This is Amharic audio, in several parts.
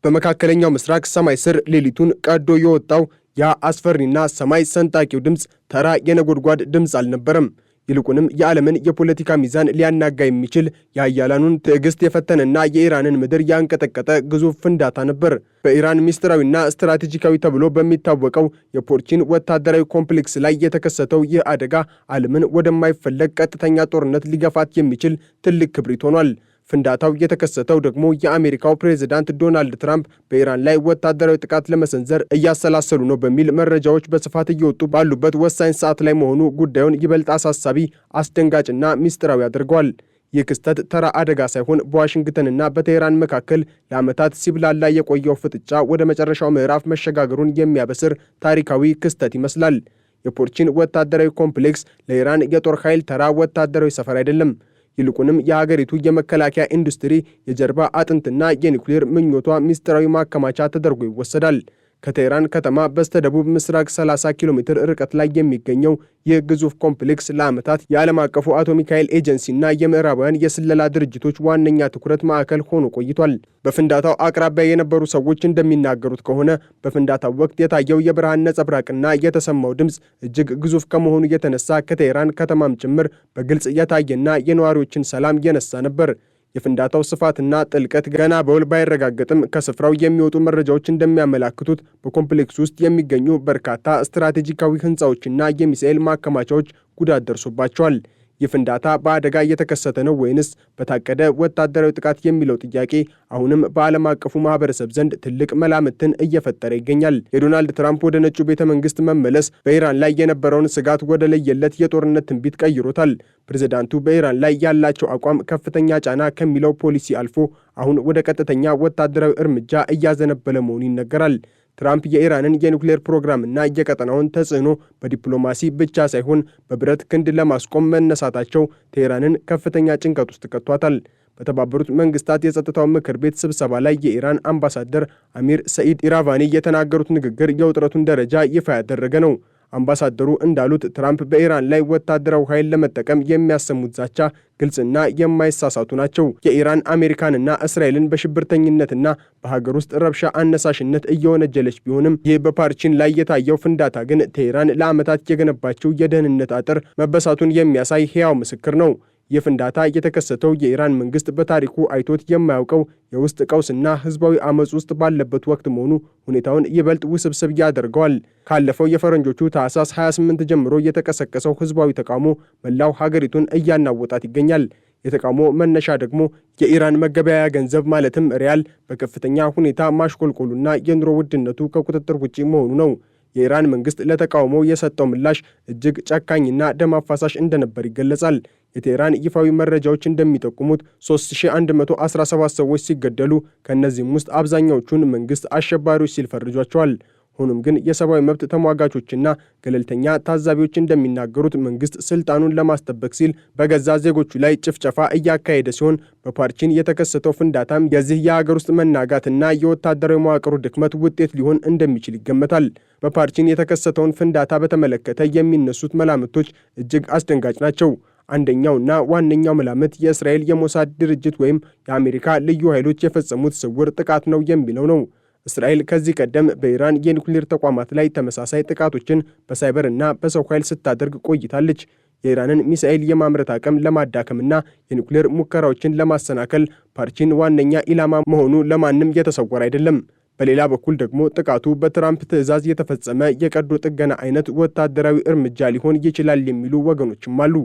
በመካከለኛው ምስራቅ ሰማይ ስር ሌሊቱን ቀዶ የወጣው ያ አስፈሪና ሰማይ ሰንጣቂው ድምፅ ተራ የነጎድጓድ ድምፅ አልነበረም። ይልቁንም የዓለምን የፖለቲካ ሚዛን ሊያናጋ የሚችል የኃያላኑን ትዕግስት የፈተነና የኢራንን ምድር ያንቀጠቀጠ ግዙፍ ፍንዳታ ነበር። በኢራን ሚስጥራዊና ስትራቴጂካዊ ተብሎ በሚታወቀው የፖርቺን ወታደራዊ ኮምፕሌክስ ላይ የተከሰተው ይህ አደጋ ዓለምን ወደማይፈለግ ቀጥተኛ ጦርነት ሊገፋት የሚችል ትልቅ ክብሪት ሆኗል። ፍንዳታው የተከሰተው ደግሞ የአሜሪካው ፕሬዝዳንት ዶናልድ ትራምፕ በኢራን ላይ ወታደራዊ ጥቃት ለመሰንዘር እያሰላሰሉ ነው በሚል መረጃዎች በስፋት እየወጡ ባሉበት ወሳኝ ሰዓት ላይ መሆኑ ጉዳዩን ይበልጥ አሳሳቢ፣ አስደንጋጭና ሚስጥራዊ አድርገዋል። ይህ ክስተት ተራ አደጋ ሳይሆን በዋሽንግተንና በቴህራን መካከል ለዓመታት ሲብላላ የቆየው ፍጥጫ ወደ መጨረሻው ምዕራፍ መሸጋገሩን የሚያበስር ታሪካዊ ክስተት ይመስላል። የፖርቺን ወታደራዊ ኮምፕሌክስ ለኢራን የጦር ኃይል ተራ ወታደራዊ ሰፈር አይደለም። ይልቁንም የሀገሪቱ የመከላከያ ኢንዱስትሪ የጀርባ አጥንትና የኒውክሌር ምኞቷ ሚስጥራዊ ማከማቻ ተደርጎ ይወሰዳል። ከቴህራን ከተማ በስተደቡብ ምስራቅ 30 ኪሎ ሜትር ርቀት ላይ የሚገኘው ይህ ግዙፍ ኮምፕሌክስ ለዓመታት የዓለም አቀፉ አቶሚክ ኃይል ኤጀንሲና የምዕራባውያን የስለላ ድርጅቶች ዋነኛ ትኩረት ማዕከል ሆኖ ቆይቷል። በፍንዳታው አቅራቢያ የነበሩ ሰዎች እንደሚናገሩት ከሆነ በፍንዳታው ወቅት የታየው የብርሃን ነጸብራቅና የተሰማው ድምፅ እጅግ ግዙፍ ከመሆኑ የተነሳ ከቴህራን ከተማም ጭምር በግልጽ የታየና የነዋሪዎችን ሰላም የነሳ ነበር። የፍንዳታው ስፋትና ጥልቀት ገና በውል ባይረጋገጥም ከስፍራው የሚወጡ መረጃዎች እንደሚያመላክቱት በኮምፕሌክስ ውስጥ የሚገኙ በርካታ ስትራቴጂካዊ ሕንፃዎችና የሚሳኤል ማከማቻዎች ጉዳት ደርሶባቸዋል። ይህ ፍንዳታ በአደጋ እየተከሰተ ነው ወይንስ በታቀደ ወታደራዊ ጥቃት የሚለው ጥያቄ አሁንም በዓለም አቀፉ ማህበረሰብ ዘንድ ትልቅ መላምትን እየፈጠረ ይገኛል። የዶናልድ ትራምፕ ወደ ነጩ ቤተ መንግስት መመለስ በኢራን ላይ የነበረውን ስጋት ወደ ለየለት የጦርነት ትንቢት ቀይሮታል። ፕሬዝዳንቱ በኢራን ላይ ያላቸው አቋም ከፍተኛ ጫና ከሚለው ፖሊሲ አልፎ አሁን ወደ ቀጥተኛ ወታደራዊ እርምጃ እያዘነበለ መሆኑ ይነገራል። ትራምፕ የኢራንን የኒውክሌር ፕሮግራምና የቀጠናውን ተጽዕኖ በዲፕሎማሲ ብቻ ሳይሆን በብረት ክንድ ለማስቆም መነሳታቸው ቴህራንን ከፍተኛ ጭንቀት ውስጥ ከቷታል። በተባበሩት መንግስታት የጸጥታው ምክር ቤት ስብሰባ ላይ የኢራን አምባሳደር አሚር ሰኢድ ኢራቫኒ የተናገሩት ንግግር የውጥረቱን ደረጃ ይፋ ያደረገ ነው። አምባሳደሩ እንዳሉት ትራምፕ በኢራን ላይ ወታደራዊ ኃይል ለመጠቀም የሚያሰሙት ዛቻ ግልጽና የማይሳሳቱ ናቸው። የኢራን አሜሪካንና እስራኤልን በሽብርተኝነትና በሀገር ውስጥ ረብሻ አነሳሽነት እየወነጀለች ቢሆንም ይህ በፓርቺን ላይ የታየው ፍንዳታ ግን ቴህራን ለዓመታት የገነባቸው የደህንነት አጥር መበሳቱን የሚያሳይ ሕያው ምስክር ነው። ይህ ፍንዳታ የተከሰተው የኢራን መንግስት በታሪኩ አይቶት የማያውቀው የውስጥ ቀውስና ህዝባዊ አመጽ ውስጥ ባለበት ወቅት መሆኑ ሁኔታውን ይበልጥ ውስብስብ ያደርገዋል። ካለፈው የፈረንጆቹ ታህሳስ 28 ጀምሮ የተቀሰቀሰው ህዝባዊ ተቃውሞ መላው ሀገሪቱን እያናወጣት ይገኛል። የተቃውሞ መነሻ ደግሞ የኢራን መገበያያ ገንዘብ ማለትም ሪያል በከፍተኛ ሁኔታ ማሽቆልቆሉና የኑሮ ውድነቱ ከቁጥጥር ውጪ መሆኑ ነው። የኢራን መንግስት ለተቃውሞ የሰጠው ምላሽ እጅግ ጨካኝና ደም አፋሳሽ እንደነበር ይገለጻል። የቴህራን ይፋዊ መረጃዎች እንደሚጠቁሙት 3117 ሰዎች ሲገደሉ ከእነዚህም ውስጥ አብዛኛዎቹን መንግስት አሸባሪዎች ሲል ፈርጇቸዋል። ሆኖም ግን የሰብአዊ መብት ተሟጋቾችና ገለልተኛ ታዛቢዎች እንደሚናገሩት መንግስት ስልጣኑን ለማስጠበቅ ሲል በገዛ ዜጎቹ ላይ ጭፍጨፋ እያካሄደ ሲሆን በፓርቺን የተከሰተው ፍንዳታም የዚህ የሀገር ውስጥ መናጋትና የወታደራዊ መዋቅሩ ድክመት ውጤት ሊሆን እንደሚችል ይገመታል። በፓርቺን የተከሰተውን ፍንዳታ በተመለከተ የሚነሱት መላምቶች እጅግ አስደንጋጭ ናቸው። አንደኛውና ዋነኛው መላምት የእስራኤል የሞሳድ ድርጅት ወይም የአሜሪካ ልዩ ኃይሎች የፈጸሙት ስውር ጥቃት ነው የሚለው ነው። እስራኤል ከዚህ ቀደም በኢራን የኒውክሌር ተቋማት ላይ ተመሳሳይ ጥቃቶችን በሳይበርና በሰው ኃይል ስታደርግ ቆይታለች። የኢራንን ሚሳኤል የማምረት አቅም ለማዳከምና የኒውክሌር ሙከራዎችን ለማሰናከል ፓርቺን ዋነኛ ኢላማ መሆኑ ለማንም የተሰወረ አይደለም። በሌላ በኩል ደግሞ ጥቃቱ በትራምፕ ትዕዛዝ የተፈጸመ የቀዶ ጥገና አይነት ወታደራዊ እርምጃ ሊሆን ይችላል የሚሉ ወገኖችም አሉ።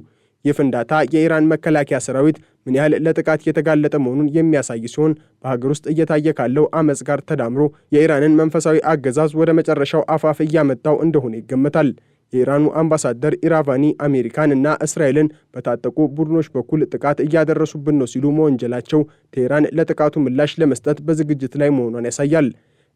ይህ ፍንዳታ የኢራን መከላከያ ሰራዊት ምን ያህል ለጥቃት የተጋለጠ መሆኑን የሚያሳይ ሲሆን በሀገር ውስጥ እየታየ ካለው አመጽ ጋር ተዳምሮ የኢራንን መንፈሳዊ አገዛዝ ወደ መጨረሻው አፋፍ እያመጣው እንደሆነ ይገመታል። የኢራኑ አምባሳደር ኢራቫኒ አሜሪካን እና እስራኤልን በታጠቁ ቡድኖች በኩል ጥቃት እያደረሱብን ነው ሲሉ መወንጀላቸው ቴህራን ለጥቃቱ ምላሽ ለመስጠት በዝግጅት ላይ መሆኗን ያሳያል።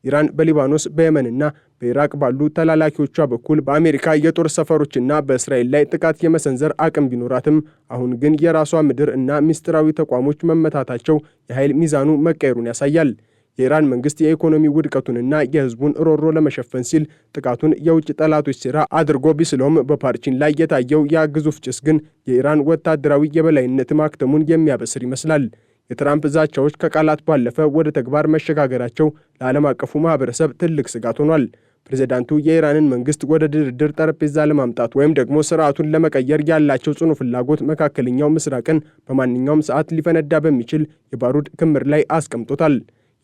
ኢራን በሊባኖስ በየመንና በኢራቅ ባሉ ተላላኪዎቿ በኩል በአሜሪካ የጦር ሰፈሮችና በእስራኤል ላይ ጥቃት የመሰንዘር አቅም ቢኖራትም አሁን ግን የራሷ ምድር እና ምስጢራዊ ተቋሞች መመታታቸው የኃይል ሚዛኑ መቀየሩን ያሳያል። የኢራን መንግስት የኢኮኖሚ ውድቀቱንና የህዝቡን ሮሮ ለመሸፈን ሲል ጥቃቱን የውጭ ጠላቶች ሥራ አድርጎ ቢስለውም በፓርቺን ላይ የታየው ያ ግዙፍ ጭስ ግን የኢራን ወታደራዊ የበላይነት ማክተሙን የሚያበስር ይመስላል። የትራምፕ ዛቻዎች ከቃላት ባለፈ ወደ ተግባር መሸጋገራቸው ለዓለም አቀፉ ማህበረሰብ ትልቅ ስጋት ሆኗል። ፕሬዝዳንቱ የኢራንን መንግስት ወደ ድርድር ጠረጴዛ ለማምጣት ወይም ደግሞ ስርዓቱን ለመቀየር ያላቸው ጽኑ ፍላጎት መካከለኛው ምስራቅን በማንኛውም ሰዓት ሊፈነዳ በሚችል የባሩድ ክምር ላይ አስቀምጦታል።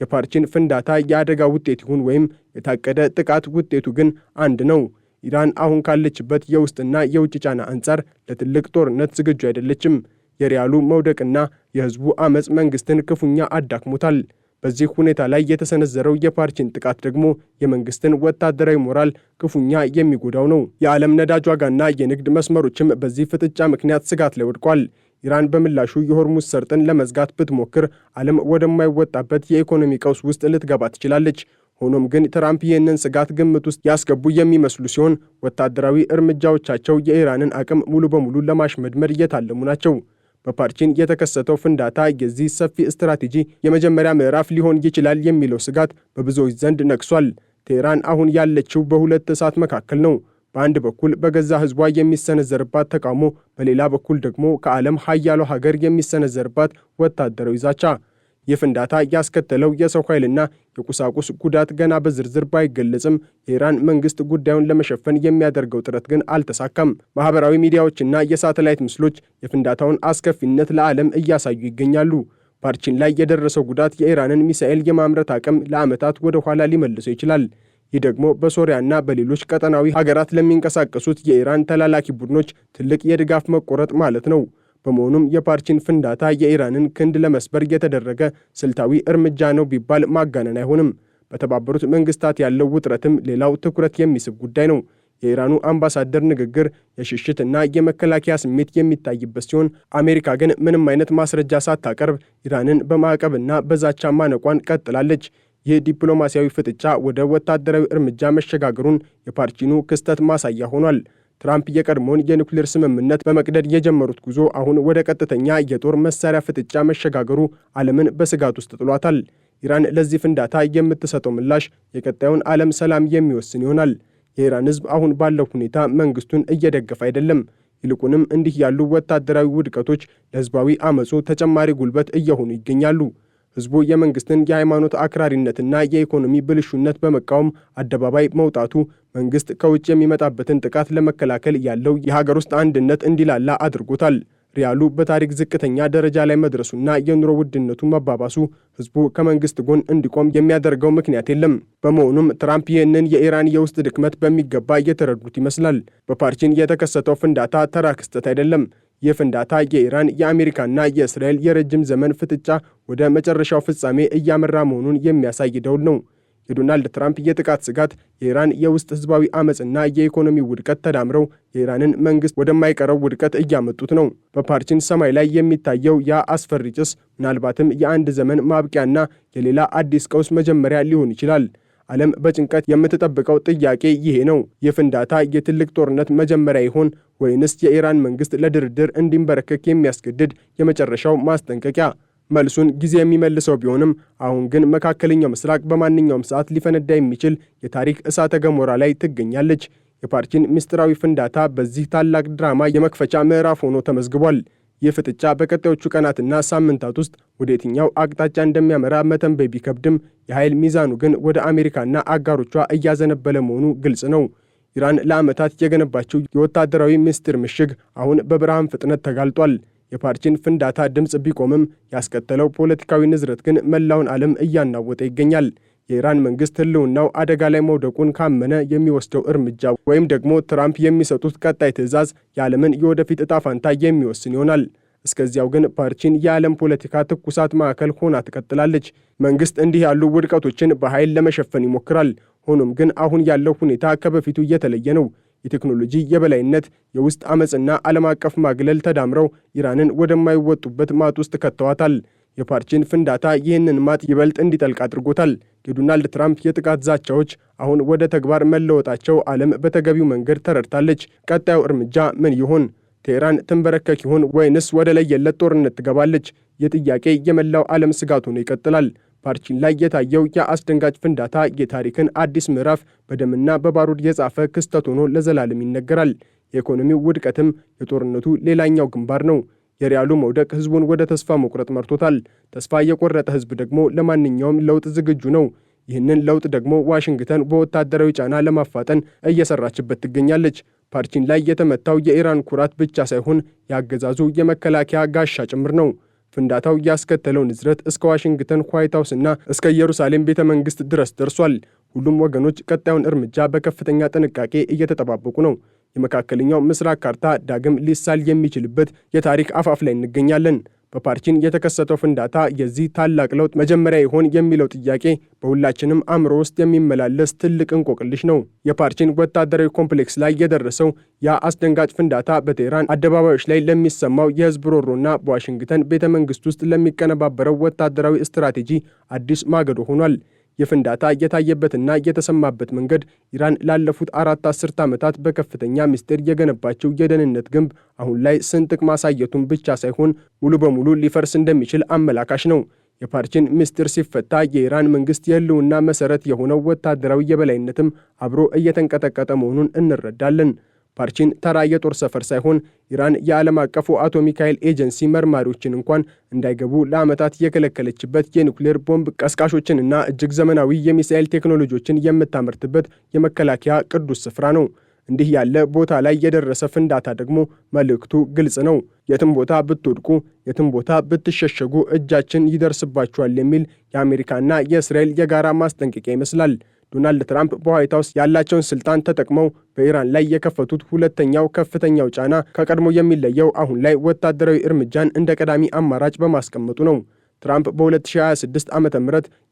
የፓርቺን ፍንዳታ የአደጋ ውጤት ይሁን ወይም የታቀደ ጥቃት ውጤቱ ግን አንድ ነው። ኢራን አሁን ካለችበት የውስጥና የውጭ ጫና አንጻር ለትልቅ ጦርነት ዝግጁ አይደለችም። የሪያሉ መውደቅና የህዝቡ አመፅ መንግስትን ክፉኛ አዳክሞታል። በዚህ ሁኔታ ላይ የተሰነዘረው የፓርቺን ጥቃት ደግሞ የመንግስትን ወታደራዊ ሞራል ክፉኛ የሚጎዳው ነው። የዓለም ነዳጅ ዋጋና የንግድ መስመሮችም በዚህ ፍጥጫ ምክንያት ስጋት ላይ ወድቋል። ኢራን በምላሹ የሆርሙዝ ሰርጥን ለመዝጋት ብትሞክር ዓለም ወደማይወጣበት የኢኮኖሚ ቀውስ ውስጥ ልትገባ ትችላለች። ሆኖም ግን ትራምፕ ይህንን ስጋት ግምት ውስጥ ያስገቡ የሚመስሉ ሲሆን ወታደራዊ እርምጃዎቻቸው የኢራንን አቅም ሙሉ በሙሉ ለማሽመድመድ እየታለሙ ናቸው። በፓርቺን የተከሰተው ፍንዳታ የዚህ ሰፊ ስትራቴጂ የመጀመሪያ ምዕራፍ ሊሆን ይችላል የሚለው ስጋት በብዙዎች ዘንድ ነግሷል። ቴህራን አሁን ያለችው በሁለት እሳት መካከል ነው። በአንድ በኩል በገዛ ህዝቧ የሚሰነዘርባት ተቃውሞ፣ በሌላ በኩል ደግሞ ከዓለም ሀያሉ ሀገር የሚሰነዘርባት ወታደራዊ ዛቻ። ይህ ፍንዳታ ያስከተለው የሰው ኃይልና የቁሳቁስ ጉዳት ገና በዝርዝር ባይገለጽም የኢራን መንግስት ጉዳዩን ለመሸፈን የሚያደርገው ጥረት ግን አልተሳካም። ማህበራዊ ሚዲያዎችና የሳተላይት ምስሎች የፍንዳታውን አስከፊነት ለዓለም እያሳዩ ይገኛሉ። ፓርቺን ላይ የደረሰው ጉዳት የኢራንን ሚሳኤል የማምረት አቅም ለዓመታት ወደ ኋላ ሊመልሰው ይችላል። ይህ ደግሞ በሶሪያና በሌሎች ቀጠናዊ ሀገራት ለሚንቀሳቀሱት የኢራን ተላላኪ ቡድኖች ትልቅ የድጋፍ መቆረጥ ማለት ነው። በመሆኑም የፓርቺን ፍንዳታ የኢራንን ክንድ ለመስበር የተደረገ ስልታዊ እርምጃ ነው ቢባል ማጋነን አይሆንም። በተባበሩት መንግስታት ያለው ውጥረትም ሌላው ትኩረት የሚስብ ጉዳይ ነው። የኢራኑ አምባሳደር ንግግር የሽሽትና የመከላከያ ስሜት የሚታይበት ሲሆን አሜሪካ ግን ምንም አይነት ማስረጃ ሳታቀርብ ኢራንን በማዕቀብና በዛቻ ማነቋን ቀጥላለች። ይህ ዲፕሎማሲያዊ ፍጥጫ ወደ ወታደራዊ እርምጃ መሸጋገሩን የፓርቺኑ ክስተት ማሳያ ሆኗል። ትራምፕ የቀድሞውን የኒውክሌር ስምምነት በመቅደድ የጀመሩት ጉዞ አሁን ወደ ቀጥተኛ የጦር መሳሪያ ፍጥጫ መሸጋገሩ ዓለምን በስጋት ውስጥ ጥሏታል። ኢራን ለዚህ ፍንዳታ የምትሰጠው ምላሽ የቀጣዩን ዓለም ሰላም የሚወስን ይሆናል። የኢራን ሕዝብ አሁን ባለው ሁኔታ መንግስቱን እየደገፈ አይደለም። ይልቁንም እንዲህ ያሉ ወታደራዊ ውድቀቶች ለህዝባዊ አመፁ ተጨማሪ ጉልበት እየሆኑ ይገኛሉ። ህዝቡ የመንግስትን የሃይማኖት አክራሪነትና የኢኮኖሚ ብልሹነት በመቃወም አደባባይ መውጣቱ መንግስት ከውጭ የሚመጣበትን ጥቃት ለመከላከል ያለው የሀገር ውስጥ አንድነት እንዲላላ አድርጎታል። ሪያሉ በታሪክ ዝቅተኛ ደረጃ ላይ መድረሱና የኑሮ ውድነቱ መባባሱ ህዝቡ ከመንግስት ጎን እንዲቆም የሚያደርገው ምክንያት የለም። በመሆኑም ትራምፕ ይህንን የኢራን የውስጥ ድክመት በሚገባ እየተረዱት ይመስላል። በፓርቺን የተከሰተው ፍንዳታ ተራ ክስተት አይደለም። ይህ ፍንዳታ የኢራን የአሜሪካና የእስራኤል የረጅም ዘመን ፍጥጫ ወደ መጨረሻው ፍጻሜ እያመራ መሆኑን የሚያሳይ ደውል ነው። የዶናልድ ትራምፕ የጥቃት ስጋት፣ የኢራን የውስጥ ህዝባዊ አመፅና የኢኮኖሚ ውድቀት ተዳምረው የኢራንን መንግስት ወደማይቀረው ውድቀት እያመጡት ነው። በፓርቺን ሰማይ ላይ የሚታየው ያ አስፈሪ ጭስ ምናልባትም የአንድ ዘመን ማብቂያና የሌላ አዲስ ቀውስ መጀመሪያ ሊሆን ይችላል። ዓለም በጭንቀት የምትጠብቀው ጥያቄ ይሄ ነው። የፍንዳታ የትልቅ ጦርነት መጀመሪያ ይሆን ወይንስ የኢራን መንግስት ለድርድር እንዲንበረከክ የሚያስገድድ የመጨረሻው ማስጠንቀቂያ? መልሱን ጊዜ የሚመልሰው ቢሆንም አሁን ግን መካከለኛው ምስራቅ በማንኛውም ሰዓት ሊፈነዳ የሚችል የታሪክ እሳተ ገሞራ ላይ ትገኛለች። የፓርቺን ምስጢራዊ ፍንዳታ በዚህ ታላቅ ድራማ የመክፈቻ ምዕራፍ ሆኖ ተመዝግቧል። ይህ ፍጥጫ በቀጣዮቹ ቀናትና ሳምንታት ውስጥ ወደ የትኛው አቅጣጫ እንደሚያመራ መተንበይ ቢከብድም የኃይል ሚዛኑ ግን ወደ አሜሪካና አጋሮቿ እያዘነበለ መሆኑ ግልጽ ነው። ኢራን ለዓመታት የገነባቸው የወታደራዊ ምስጢር ምሽግ አሁን በብርሃን ፍጥነት ተጋልጧል። የፓርቺን ፍንዳታ ድምፅ ቢቆምም ያስከተለው ፖለቲካዊ ንዝረት ግን መላውን ዓለም እያናወጠ ይገኛል። የኢራን መንግስት ህልውናው አደጋ ላይ መውደቁን ካመነ የሚወስደው እርምጃ ወይም ደግሞ ትራምፕ የሚሰጡት ቀጣይ ትዕዛዝ የዓለምን የወደፊት ዕጣ ፈንታ የሚወስን ይሆናል። እስከዚያው ግን ፓርቺን የዓለም ፖለቲካ ትኩሳት ማዕከል ሆና ትቀጥላለች። መንግስት እንዲህ ያሉ ውድቀቶችን በኃይል ለመሸፈን ይሞክራል። ሆኖም ግን አሁን ያለው ሁኔታ ከበፊቱ እየተለየ ነው። የቴክኖሎጂ የበላይነት፣ የውስጥ አመፅና ዓለም አቀፍ ማግለል ተዳምረው ኢራንን ወደማይወጡበት ማጥ ውስጥ ከተዋታል። የፓርቺን ፍንዳታ ይህንን ማጥ ይበልጥ እንዲጠልቅ አድርጎታል። የዶናልድ ትራምፕ የጥቃት ዛቻዎች አሁን ወደ ተግባር መለወጣቸው ዓለም በተገቢው መንገድ ተረድታለች። ቀጣዩ እርምጃ ምን ይሆን? ቴህራን ትንበረከክ ይሆን ወይንስ ወደ ለየለት ጦርነት ትገባለች? የጥያቄ የመላው ዓለም ስጋት ሆኖ ይቀጥላል። ፓርቺን ላይ የታየው የአስደንጋጭ ፍንዳታ የታሪክን አዲስ ምዕራፍ በደምና በባሩድ የጻፈ ክስተት ሆኖ ለዘላለም ይነገራል። የኢኮኖሚው ውድቀትም የጦርነቱ ሌላኛው ግንባር ነው። የሪያሉ መውደቅ ህዝቡን ወደ ተስፋ መቁረጥ መርቶታል። ተስፋ የቆረጠ ህዝብ ደግሞ ለማንኛውም ለውጥ ዝግጁ ነው። ይህንን ለውጥ ደግሞ ዋሽንግተን በወታደራዊ ጫና ለማፋጠን እየሰራችበት ትገኛለች። ፓርቺን ላይ የተመታው የኢራን ኩራት ብቻ ሳይሆን ያገዛዙ የመከላከያ ጋሻ ጭምር ነው። ፍንዳታው ያስከተለው ንዝረት እስከ ዋሽንግተን ዋይት ሃውስና እስከ ኢየሩሳሌም ቤተ መንግስት ድረስ ደርሷል። ሁሉም ወገኖች ቀጣዩን እርምጃ በከፍተኛ ጥንቃቄ እየተጠባበቁ ነው። የመካከለኛው ምስራቅ ካርታ ዳግም ሊሳል የሚችልበት የታሪክ አፋፍ ላይ እንገኛለን። በፓርቺን የተከሰተው ፍንዳታ የዚህ ታላቅ ለውጥ መጀመሪያ ይሆን የሚለው ጥያቄ በሁላችንም አእምሮ ውስጥ የሚመላለስ ትልቅ እንቆቅልሽ ነው። የፓርቺን ወታደራዊ ኮምፕሌክስ ላይ የደረሰው ያ አስደንጋጭ ፍንዳታ በቴህራን አደባባዮች ላይ ለሚሰማው የህዝብ ሮሮና በዋሽንግተን ቤተ መንግስት ውስጥ ለሚቀነባበረው ወታደራዊ ስትራቴጂ አዲስ ማገዶ ሆኗል። የፍንዳታ የታየበትና የተሰማበት መንገድ ኢራን ላለፉት 4 አስርት ዓመታት በከፍተኛ ምስጢር የገነባቸው የደህንነት ግንብ አሁን ላይ ስንጥቅ ማሳየቱን ብቻ ሳይሆን ሙሉ በሙሉ ሊፈርስ እንደሚችል አመላካሽ ነው። የፓርቺን ምስጢር ሲፈታ የኢራን መንግስት የህልውና መሰረት የሆነው ወታደራዊ የበላይነትም አብሮ እየተንቀጠቀጠ መሆኑን እንረዳለን። ፓርቺን ተራ የጦር ሰፈር ሳይሆን ኢራን የዓለም አቀፉ አቶሚክ ኃይል ኤጀንሲ መርማሪዎችን እንኳን እንዳይገቡ ለዓመታት የከለከለችበት የኒውክሌር ቦምብ ቀስቃሾችንና እጅግ ዘመናዊ የሚሳኤል ቴክኖሎጂዎችን የምታመርትበት የመከላከያ ቅዱስ ስፍራ ነው። እንዲህ ያለ ቦታ ላይ የደረሰ ፍንዳታ ደግሞ መልእክቱ ግልጽ ነው። የትም ቦታ ብትወድቁ፣ የትም ቦታ ብትሸሸጉ እጃችን ይደርስባችኋል የሚል የአሜሪካና የእስራኤል የጋራ ማስጠንቀቂያ ይመስላል። ዶናልድ ትራምፕ በዋይት ሃውስ ያላቸውን ስልጣን ተጠቅመው በኢራን ላይ የከፈቱት ሁለተኛው ከፍተኛው ጫና ከቀድሞ የሚለየው አሁን ላይ ወታደራዊ እርምጃን እንደ ቀዳሚ አማራጭ በማስቀመጡ ነው። ትራምፕ በ2026 ዓ.ም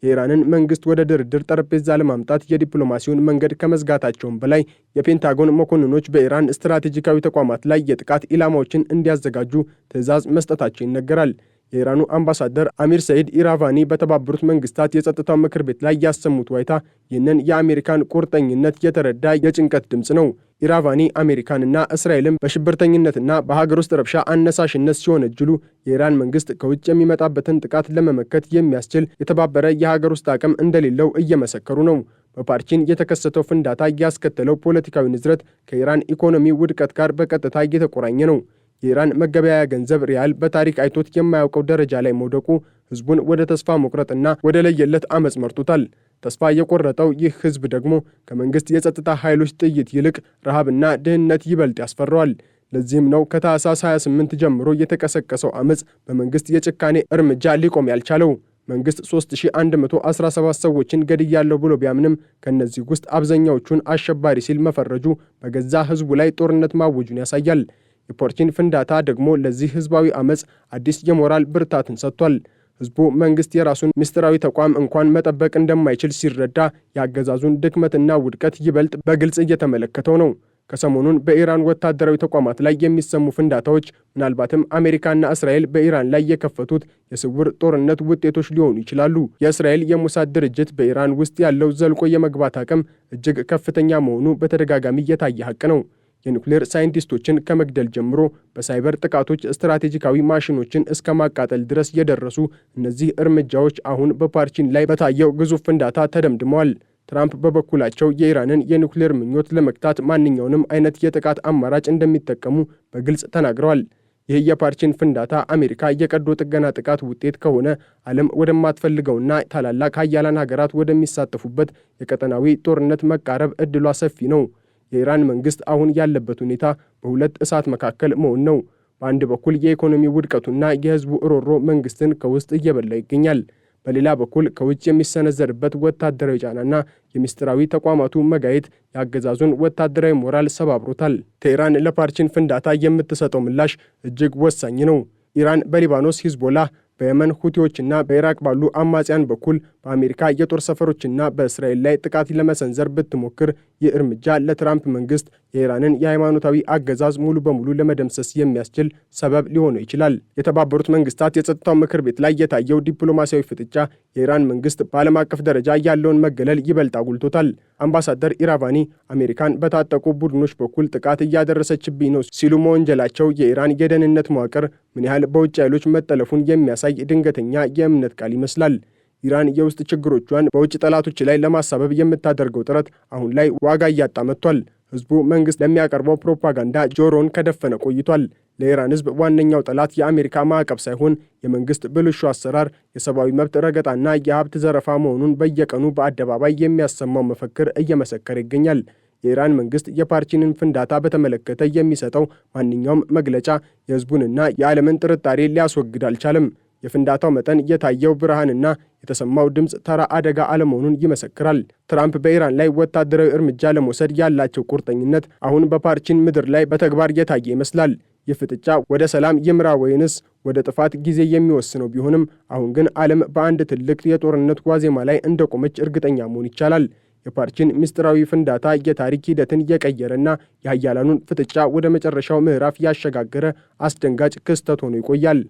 የኢራንን መንግስት ወደ ድርድር ጠረጴዛ ለማምጣት የዲፕሎማሲውን መንገድ ከመዝጋታቸውም በላይ የፔንታጎን መኮንኖች በኢራን ስትራቴጂካዊ ተቋማት ላይ የጥቃት ኢላማዎችን እንዲያዘጋጁ ትዕዛዝ መስጠታቸው ይነገራል። የኢራኑ አምባሳደር አሚር ሰኢድ ኢራቫኒ በተባበሩት መንግስታት የጸጥታው ምክር ቤት ላይ ያሰሙት ዋይታ ይህንን የአሜሪካን ቁርጠኝነት የተረዳ የጭንቀት ድምፅ ነው። ኢራቫኒ አሜሪካንና እስራኤልን በሽብርተኝነትና በሀገር ውስጥ ረብሻ አነሳሽነት ሲወነጅሉ የኢራን መንግስት ከውጭ የሚመጣበትን ጥቃት ለመመከት የሚያስችል የተባበረ የሀገር ውስጥ አቅም እንደሌለው እየመሰከሩ ነው። በፓርቺን የተከሰተው ፍንዳታ ያስከተለው ፖለቲካዊ ንዝረት ከኢራን ኢኮኖሚ ውድቀት ጋር በቀጥታ እየተቆራኘ ነው። የኢራን መገበያያ ገንዘብ ሪያል በታሪክ አይቶት የማያውቀው ደረጃ ላይ መውደቁ ህዝቡን ወደ ተስፋ መቁረጥና ወደ ለየለት አመጽ መርቶታል። ተስፋ የቆረጠው ይህ ህዝብ ደግሞ ከመንግስት የጸጥታ ኃይሎች ጥይት ይልቅ ረሃብና ድህነት ይበልጥ ያስፈራዋል። ለዚህም ነው ከታህሳስ 28 ጀምሮ የተቀሰቀሰው አመጽ በመንግስት የጭካኔ እርምጃ ሊቆም ያልቻለው። መንግስት 3117 ሰዎችን ገድያለሁ ብሎ ቢያምንም ከነዚህ ውስጥ አብዛኛዎቹን አሸባሪ ሲል መፈረጁ በገዛ ህዝቡ ላይ ጦርነት ማወጁን ያሳያል። የፓርቺን ፍንዳታ ደግሞ ለዚህ ህዝባዊ አመጽ አዲስ የሞራል ብርታትን ሰጥቷል። ህዝቡ መንግስት የራሱን ምስጢራዊ ተቋም እንኳን መጠበቅ እንደማይችል ሲረዳ የአገዛዙን ድክመትና ውድቀት ይበልጥ በግልጽ እየተመለከተው ነው። ከሰሞኑን በኢራን ወታደራዊ ተቋማት ላይ የሚሰሙ ፍንዳታዎች ምናልባትም አሜሪካና እስራኤል በኢራን ላይ የከፈቱት የስውር ጦርነት ውጤቶች ሊሆኑ ይችላሉ። የእስራኤል የሞሳድ ድርጅት በኢራን ውስጥ ያለው ዘልቆ የመግባት አቅም እጅግ ከፍተኛ መሆኑ በተደጋጋሚ የታየ ሀቅ ነው። የኒውክሌር ሳይንቲስቶችን ከመግደል ጀምሮ በሳይበር ጥቃቶች ስትራቴጂካዊ ማሽኖችን እስከ ማቃጠል ድረስ የደረሱ እነዚህ እርምጃዎች አሁን በፓርቺን ላይ በታየው ግዙፍ ፍንዳታ ተደምድመዋል። ትራምፕ በበኩላቸው የኢራንን የኒውክሌር ምኞት ለመግታት ማንኛውንም አይነት የጥቃት አማራጭ እንደሚጠቀሙ በግልጽ ተናግረዋል። ይህ የፓርቺን ፍንዳታ አሜሪካ የቀዶ ጥገና ጥቃት ውጤት ከሆነ ዓለም ወደማትፈልገውና ታላላቅ ሀያላን ሀገራት ወደሚሳተፉበት የቀጠናዊ ጦርነት መቃረብ ዕድሏ ሰፊ ነው። የኢራን መንግስት አሁን ያለበት ሁኔታ በሁለት እሳት መካከል መሆን ነው። በአንድ በኩል የኢኮኖሚ ውድቀቱና የህዝቡ ሮሮ መንግስትን ከውስጥ እየበላ ይገኛል። በሌላ በኩል ከውጭ የሚሰነዘርበት ወታደራዊ ጫናና የምስጢራዊ ተቋማቱ መጋየት የአገዛዙን ወታደራዊ ሞራል ሰባብሮታል። ቴህራን ለፓርቺን ፍንዳታ የምትሰጠው ምላሽ እጅግ ወሳኝ ነው። ኢራን በሊባኖስ ሂዝቦላህ፣ በየመን ሁቲዎችና በኢራቅ ባሉ አማጽያን በኩል በአሜሪካ የጦር ሰፈሮችና በእስራኤል ላይ ጥቃት ለመሰንዘር ብትሞክር ይህ እርምጃ ለትራምፕ መንግስት የኢራንን የሃይማኖታዊ አገዛዝ ሙሉ በሙሉ ለመደምሰስ የሚያስችል ሰበብ ሊሆን ይችላል። የተባበሩት መንግስታት የጸጥታው ምክር ቤት ላይ የታየው ዲፕሎማሲያዊ ፍጥጫ የኢራን መንግስት በዓለም አቀፍ ደረጃ ያለውን መገለል ይበልጥ አጉልቶታል። አምባሳደር ኢራቫኒ አሜሪካን በታጠቁ ቡድኖች በኩል ጥቃት እያደረሰችብኝ ነው ሲሉ መወንጀላቸው የኢራን የደህንነት መዋቅር ምን ያህል በውጭ ኃይሎች መጠለፉን የሚያሳይ ድንገተኛ የእምነት ቃል ይመስላል። ኢራን የውስጥ ችግሮቿን በውጭ ጠላቶች ላይ ለማሳበብ የምታደርገው ጥረት አሁን ላይ ዋጋ እያጣ መጥቷል። ህዝቡ መንግስት ለሚያቀርበው ፕሮፓጋንዳ ጆሮን ከደፈነ ቆይቷል። ለኢራን ህዝብ ዋነኛው ጠላት የአሜሪካ ማዕቀብ ሳይሆን የመንግስት ብልሹ አሰራር፣ የሰብአዊ መብት ረገጣና የሀብት ዘረፋ መሆኑን በየቀኑ በአደባባይ የሚያሰማው መፈክር እየመሰከረ ይገኛል። የኢራን መንግስት የፓርቺንን ፍንዳታ በተመለከተ የሚሰጠው ማንኛውም መግለጫ የህዝቡንና የዓለምን ጥርጣሬ ሊያስወግድ አልቻለም። የፍንዳታው መጠን፣ የታየው ብርሃንና የተሰማው ድምፅ ተራ አደጋ አለመሆኑን ይመሰክራል። ትራምፕ በኢራን ላይ ወታደራዊ እርምጃ ለመውሰድ ያላቸው ቁርጠኝነት አሁን በፓርቺን ምድር ላይ በተግባር የታየ ይመስላል። ይህ ፍጥጫ ወደ ሰላም ይምራ ወይንስ ወደ ጥፋት ጊዜ የሚወስነው ቢሆንም አሁን ግን ዓለም በአንድ ትልቅ የጦርነት ዋዜማ ላይ እንደቆመች እርግጠኛ መሆን ይቻላል። የፓርቺን ምስጢራዊ ፍንዳታ የታሪክ ሂደትን የቀየረና የሀያላኑን ፍጥጫ ወደ መጨረሻው ምዕራፍ ያሸጋገረ አስደንጋጭ ክስተት ሆኖ ይቆያል።